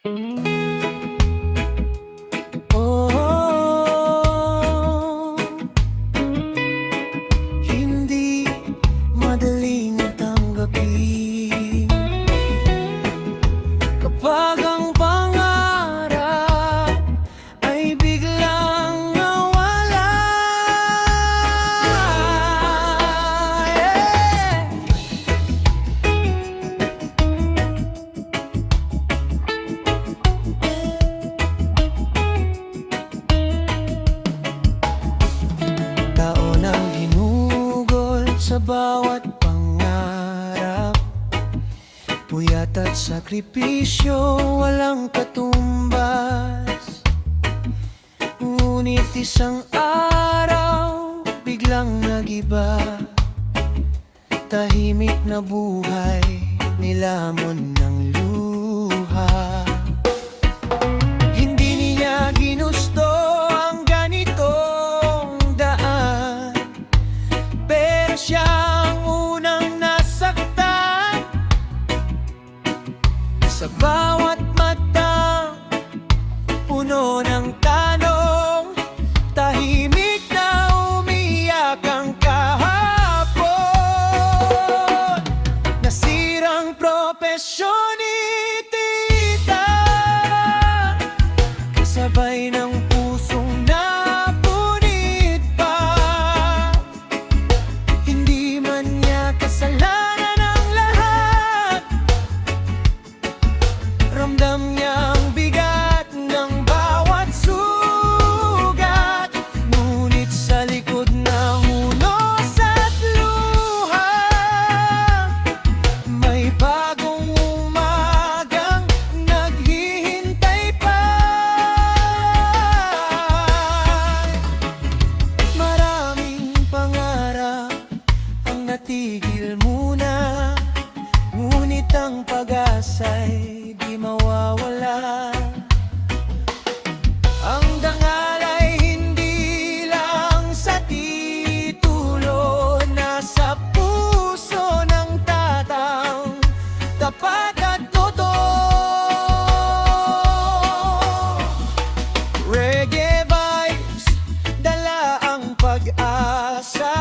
Oh, hindi madaling tanggapin kapag ang pangarap ay biglang nawala. Taon ang ginugol sa bawat pangarap, puyat at sakripisyo, walang katumbas. Ngunit isang araw, biglang nagiba. Tahimik na buhay, nilamon ng luha. Hindi niya ginusto ang ganitong daan, pero siyang unang nasaktan. Sa bawat mata, puno ng tanong, tahimik na umiyak ang kahapon. Nasirang propesyon ni tita, kasabay ng pusong napunit pa. Hindi man niya kasalanan ang lahat, ramdam niya ang bigat ng bawat sugat. Ngunit sa likod na hunos at luha, may bagong umagang naghihintay pa. Maraming pangarap ang natigil muna, ngunit ang pag-asa'y di mawawala. Ang dangal ay hindi lang sa titulo, nasa puso ng tatang tapat at totoo. Reggae vibes, dala ang pag-asa.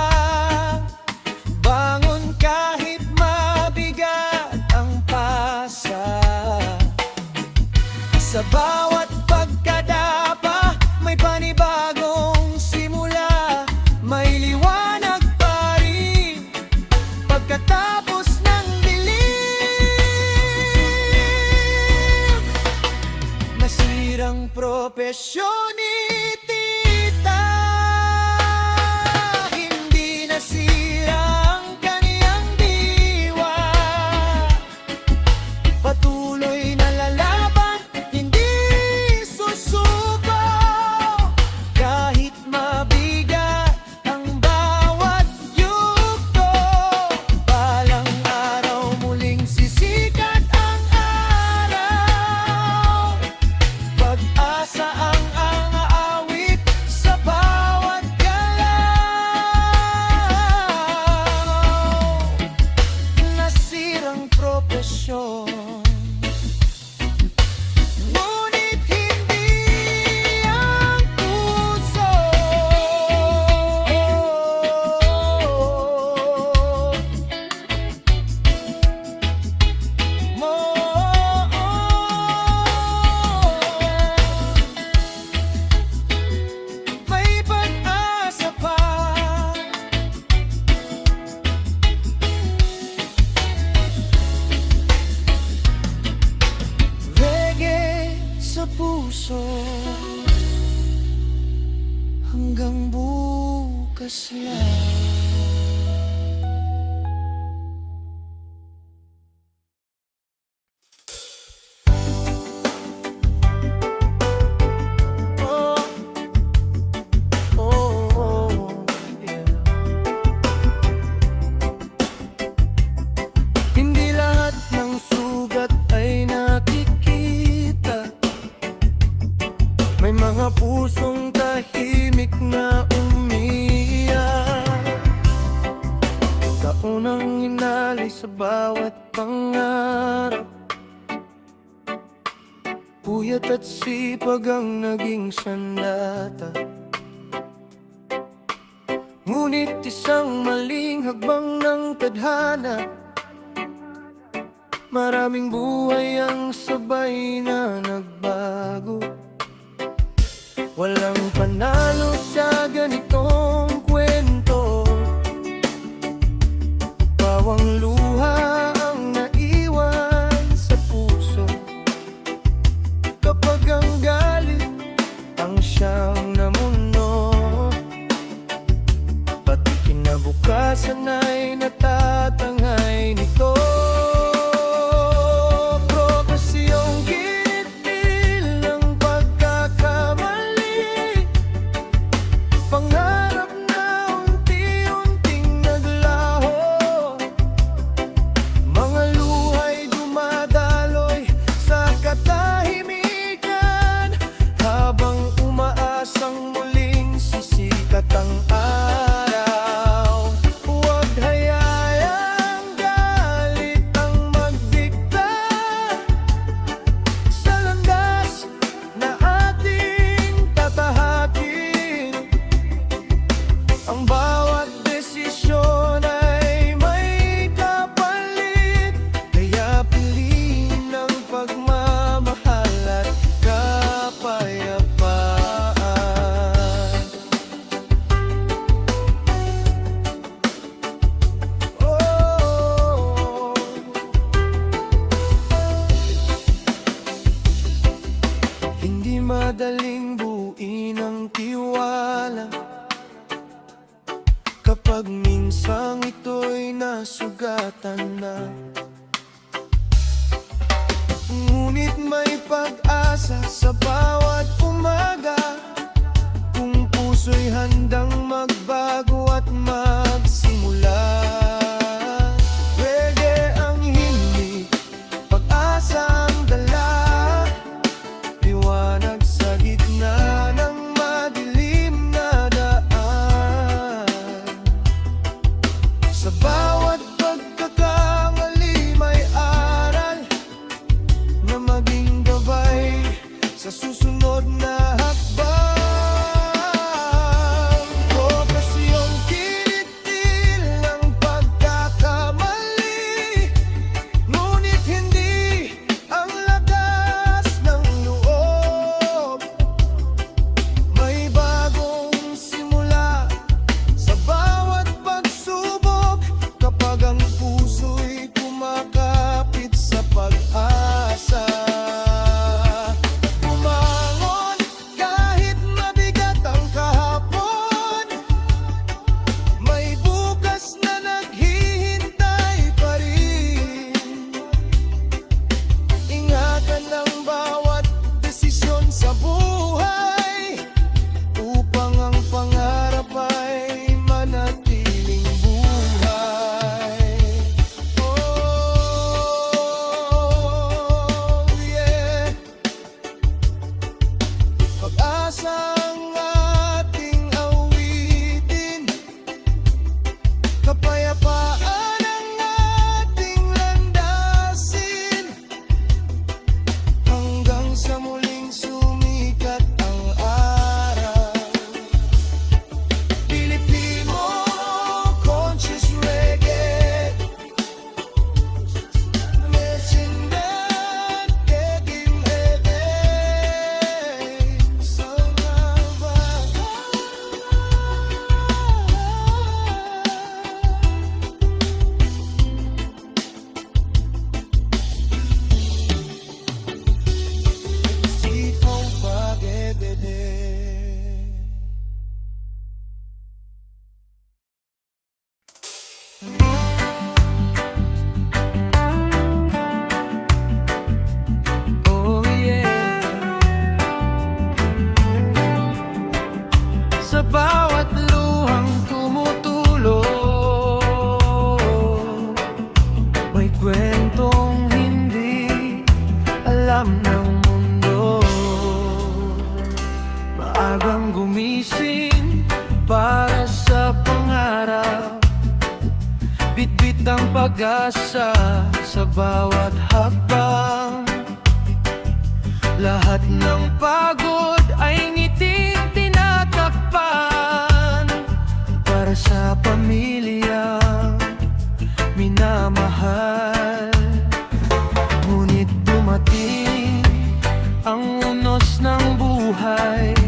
Bangon kahit mabigat ang pasa. Sa bawat pagkadapa, may panibagong simula. May liwanag pa rin pagkatapos ng dilim. Nasirang propesyon ni tita, hindi nasira ang kaniyang diwa. Patuloy na lalaban, hindi susuko, kahit mabigat ang bawat yugto. Balang araw muling sisikat ang araw, pag-asa ang aawit sa bawat galaw. Nasirang propesyon, ngunit hindi ang puso mo. May pag-asa pa. Reggae sa puso, hanggang bukas lang. Oh, oh, yeah. Hindi lahat ng sugat ay nakikita. May mga pusong tahimik na umiyak. Puyat at sipag ang naging sandata, ngunit isang maling hakbang ng tadhana. Maraming buhay ang sabay na nagbago. Walang panalo sa ganitong kwento. Bawang luha ang naiwan sa puso, kapag ang galit ang siyang namuno. Pati kinabukasan ay natatangay nito. Ang bawat desisyon ay may kapalit, kaya piliin ang pagmamahal at kapayapaan. Oh, hindi madaling buuin ang tiwala kapag minsang ito'y nasugatan na. Ngunit may pag-asa sa bawat umaga, kung puso'y handang magbago at magsimula. Pwede ang hindi pag-asa ang dala, liwanag sa gitna ng madilim na daan. Sa bawat pagkakamali may aral na maging gabay sa susunod na hakbang. Propesyong kinitil ng pagkakamali, ngunit hindi ang lakas ng loob. May bagong simula sa bawat pagsubok, kapag ang puso'y kumakapit sa pag-asa. Bumangon kahit mabigat ang kahapon, may bukas na naghihintay pa rin. Ingatan ang bawat desisyon sa buhay, upang ang pangarap ay manatiling buhay. Oh, yeah. Pag-asa ang ating awitin, kapayapaan ang ating landasin, hanggang sa muling sumikat ang araw. Pilipino conscious reggae, Mersindan Kedim Sifong pag-ebede. Oh yeah. Sa bawat luhang tumutulo, may kwentong hindi alam ng mundo. Maagang gumising para sa pangarap, bitbit ang pag-asa sa bawat hakbang. Lahat Lahat ng pagod ay ngiting tinatakpan para sa pamilyang minamahal. Ngunit dumating ang unos ng buhay,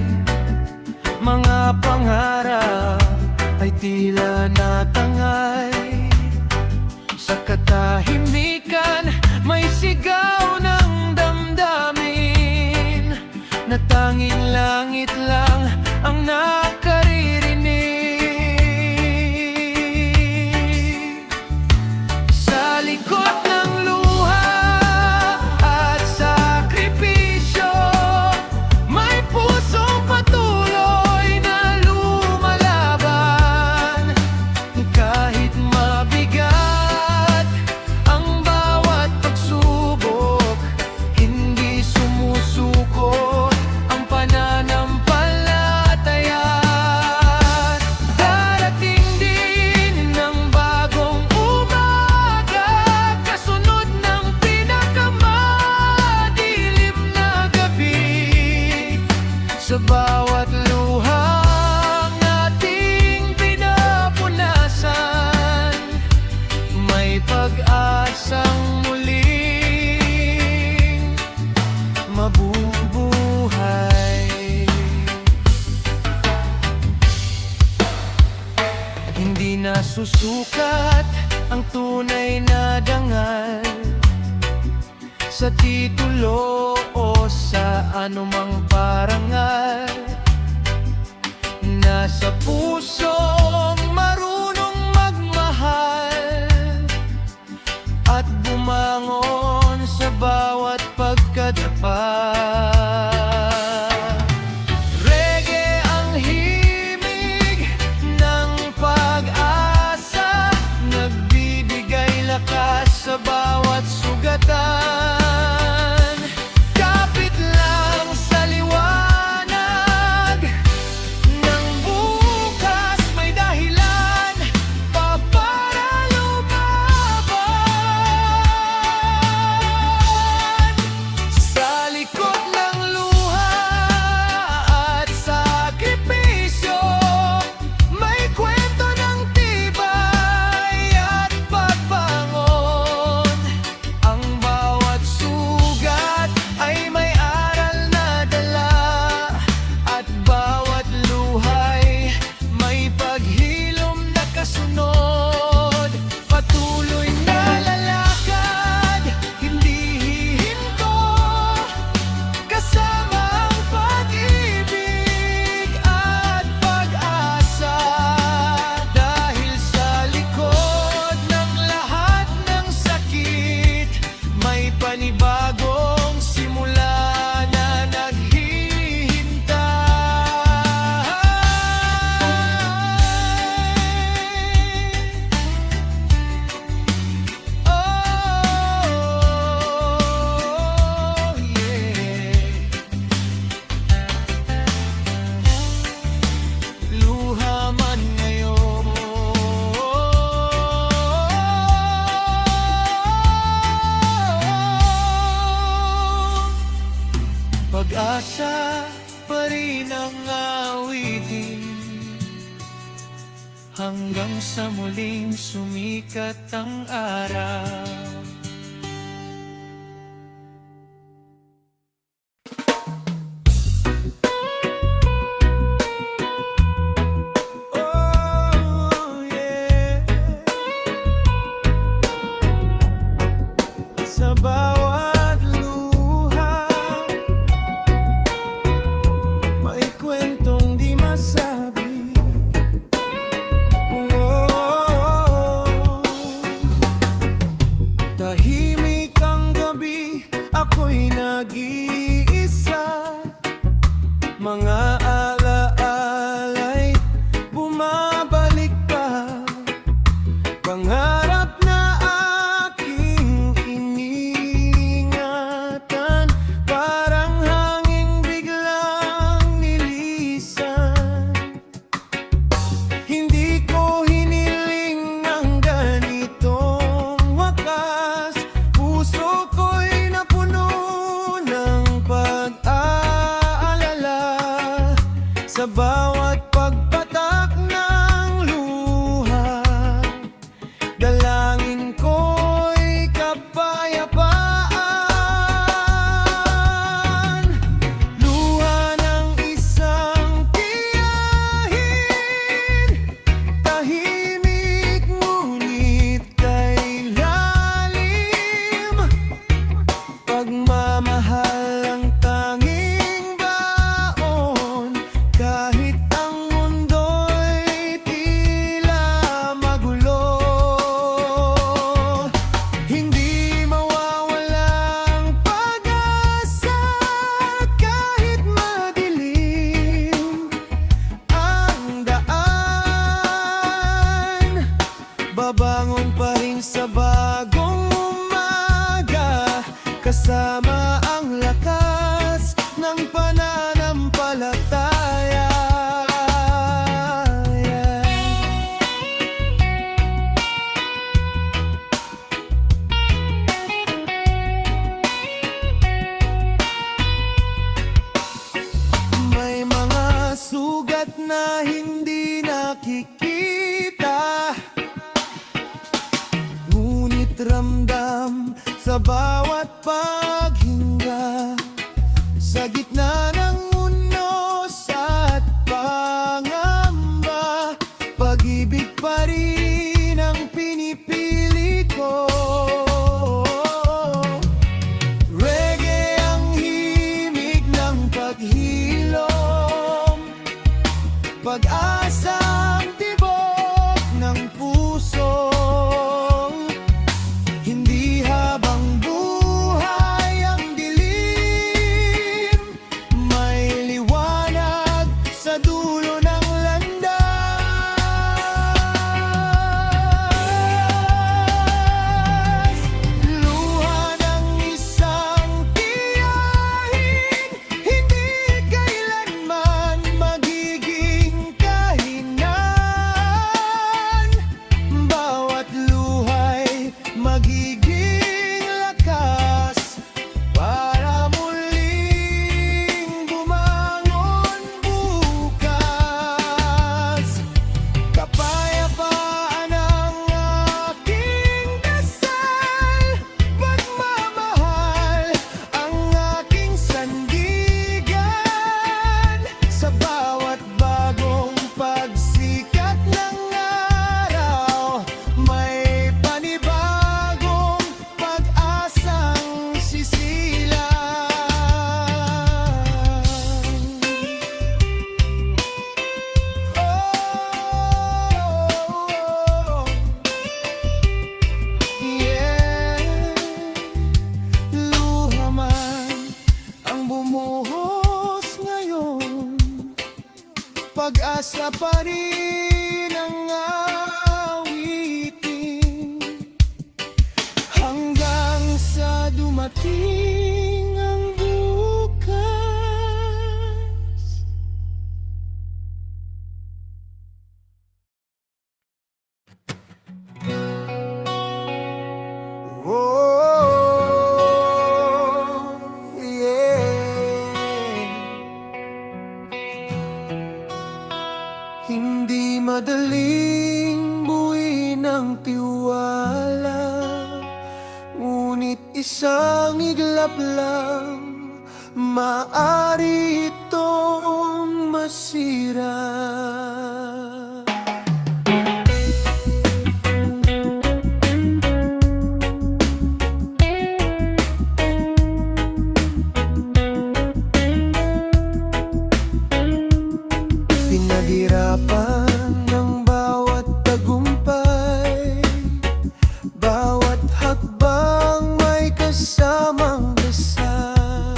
mga pangarap ay tila natangay. Sa katahimikan may sigaw ng damdamin na tanging langit lang ang nakaririnig. Sa likod ng luha at sakripisyo, may pusong patuloy na lumalaban. Kahit mabigat ang bawat pagsubok, hindi sumusuko ang pananampalataya. Darating din ng bagong umaga, kasunod ng pinakamadilim na gabi. Sa bawat luhang ating pinapunasan, may pag-asang muling mabubuhay. Hindi na susukat ang tunay na dangal sa titulo o sa anumang parangal. Nasa pusong marunong magmahal at bumangon sa bawat pagkadapa. Reggae ang himig ng pag-asa, nagbibigay lakas sa bawat sugatan. Kapit lang sa liwanag ng bukas, may dahilan pa para lumaban. Sa likod ng luha at sakripisyo, may kwento ng tibay at pagbangon. Ang bawat sugat ay may aral na dala, at bawat luhay may paghilom na kasunod. Patuloy na lalakad, hindi hihinto, kasama ang pag-ibig at pag-asa. Dahil sa likod ng lahat ng sakit, may panibagong simula na naghihintay. Oh, yeah. Luha man ngayon, pag-asa pa rin ang awitin, hanggang sa muling sumikat ang araw. Oh, yeah. Sa bawat luha may kwentong di masabi. Oh, tahimik ang gabi, ako'y nag-iisa. Mga alaala'y bumabalik pa, pangarap na aking iningatan, parang hanging biglang nilisan. Hindi ko hiniling ng ganitong wakas, puso ko'y napuno ng pag-asa. pag-asa pa rin ang awitin, hanggang sa dumating ang bukas. Oh, yeah. Hindi madaling buuin ang tiwala, ngunit isang iglap lang maaari itong masira. Pinaghirapan ng bawat tagumpay, bawat hakbang may kasamang dasal.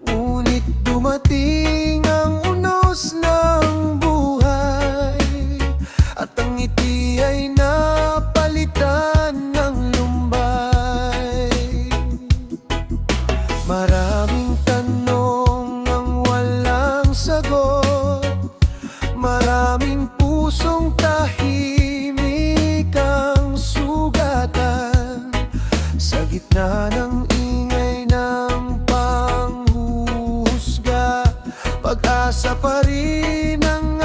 Ngunit dumating ang unos ng buhay, at ang ngiti ay napalitan ng lumbay. Maraming tanong ang walang sagot, maraming pusong tahimik ang sugatan. Sa gitna ng ingay ng panghuhusga, pag-asa pa rin ang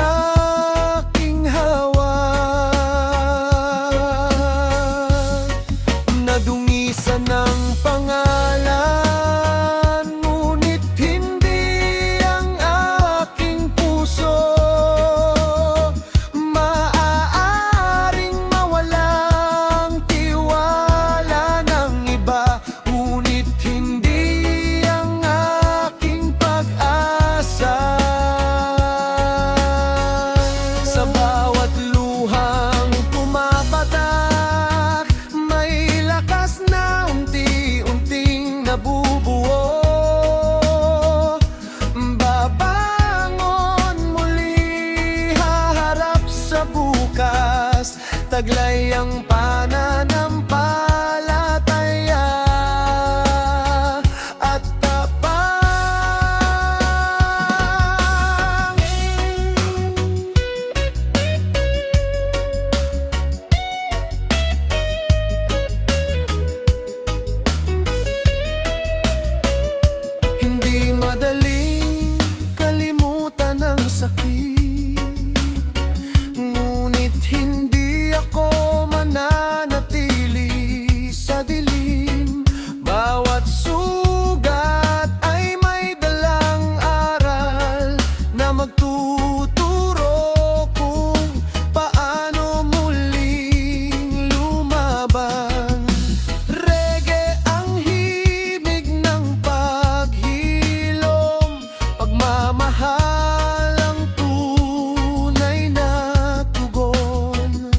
aking hawak. Nadungisan ng pangalan, ngunit hindi ang aking puso. Maaaring mawalang tiwala ng iba, ngunit hindi ang aking pag-asa. Sa bawat luhang pumapatak, may lakas na unti-unting nabubuo. Babangon muli, haharap sa bukas, taglay ang pananampalataya at tapang. Hindi madaling kalimutan ang sakit, ngunit hindi ako mananatili sa dilim. Bawat sugat ay may dalang aral na magtuturo kung paano muling lumaban. Reggae ang himig ng paghilom, pagmamahal ang tunay na tugon.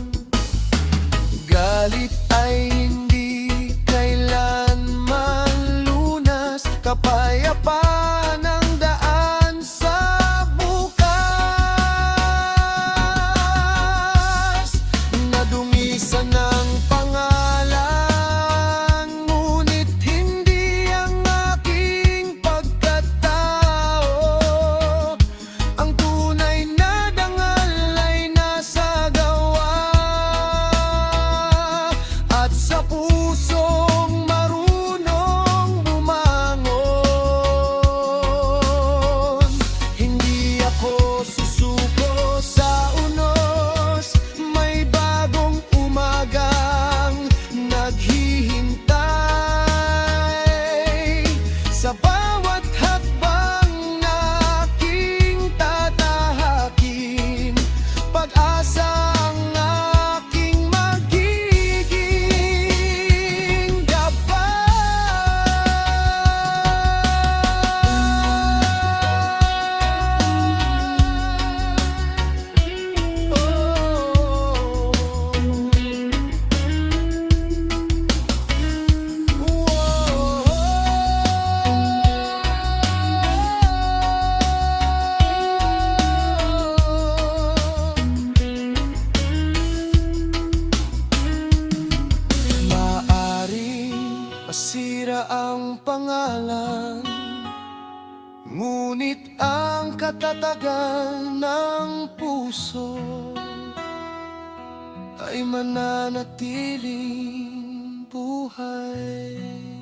Galit ay hindi kailanman lunas, kapayapaan ang daan sa bukas. Nadungisan ng pangalan, ngunit hindi ang aking pagkatao. Ang tunay na dangal ay nasa gawa, at sa pusong marunong bumangon. Masira ang pangalan, ngunit ang katatagan ng puso ay mananatiling buhay.